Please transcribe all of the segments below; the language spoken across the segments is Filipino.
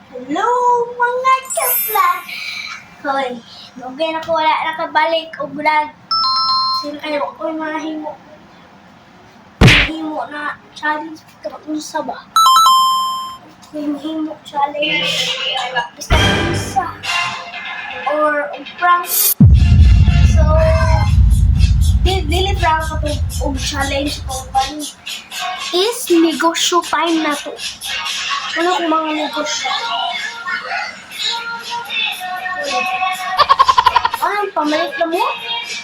Hello mga ka-vlog! Hoy, okay na ko wala nakabalik o vlog. Sino kayo? Ako'y mahimo. Mahimo na challenge ka ba? Ako'y mahimo challenge. Basta isa. Or prank. So, dili prank ko itong challenge ko pa is negosyo time na to. Ano kung mga negosyo? Anong pamalit na mo?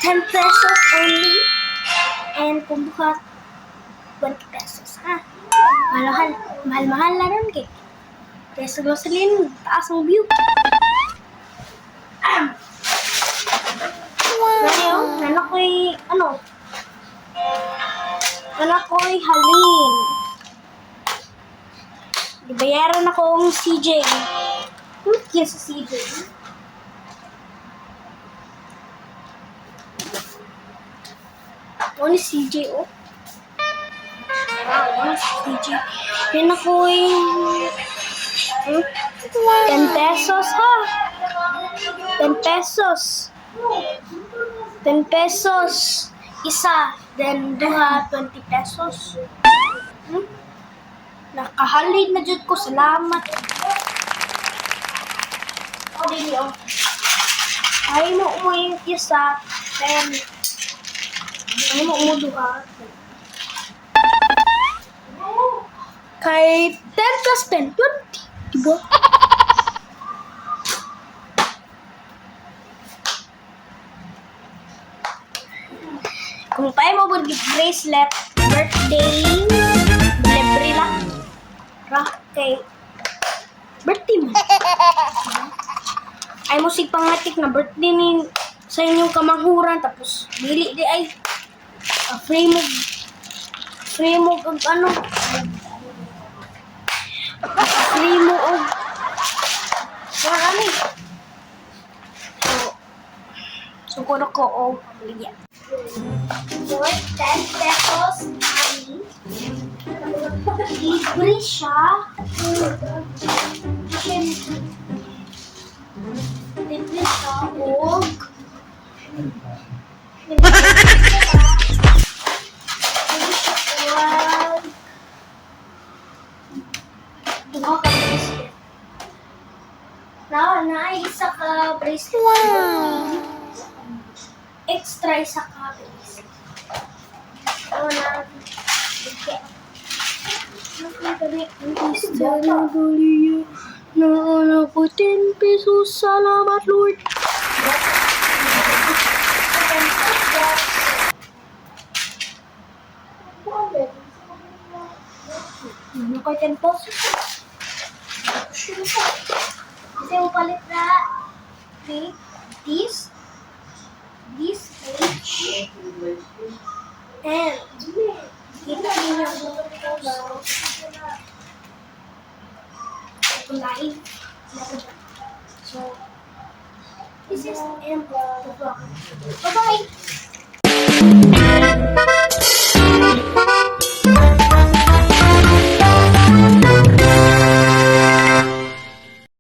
10 pesos only. And kung buka, 20 pesos. Ha? Mahal-mahal na rin kay. Kaya sa Rosalyn, taas ang view. Ngayon, anak ko'y halin. Bayaran akong CJ. Kaya sa CJ. Ano CJ, oh? Ano CJ? Yan ako'y 10 pesos, ha? 10 pesos. 10 pesos. Isa. Then, duha, 20 pesos. Nakahalin na dyan ko. Salamat. O, dili, o. Ay mo yung isa. Then, ay mo duha. Kay 10 plus 10, 20. Diba? Kung tayo mo bracelet, birthday, delivery lang. Kay birthday mo. Ay mo sig pangatik na birthday ni sa inyong kamanghuran, tapos dili di ay free mo og ano, free mo og marami. So ko og ligyan. For 10 pesos ay libre siya. Libre siya og duha ka bracelet. Na isa ka bracelet. Wow! Extra isa ka bracelet. Na anak ko 10 pesos. Salamat, Lord. Ano ko 10 pesos? Kasi yung palit na this page and kita niyo live. So this is the end of the vlog. Bye-bye!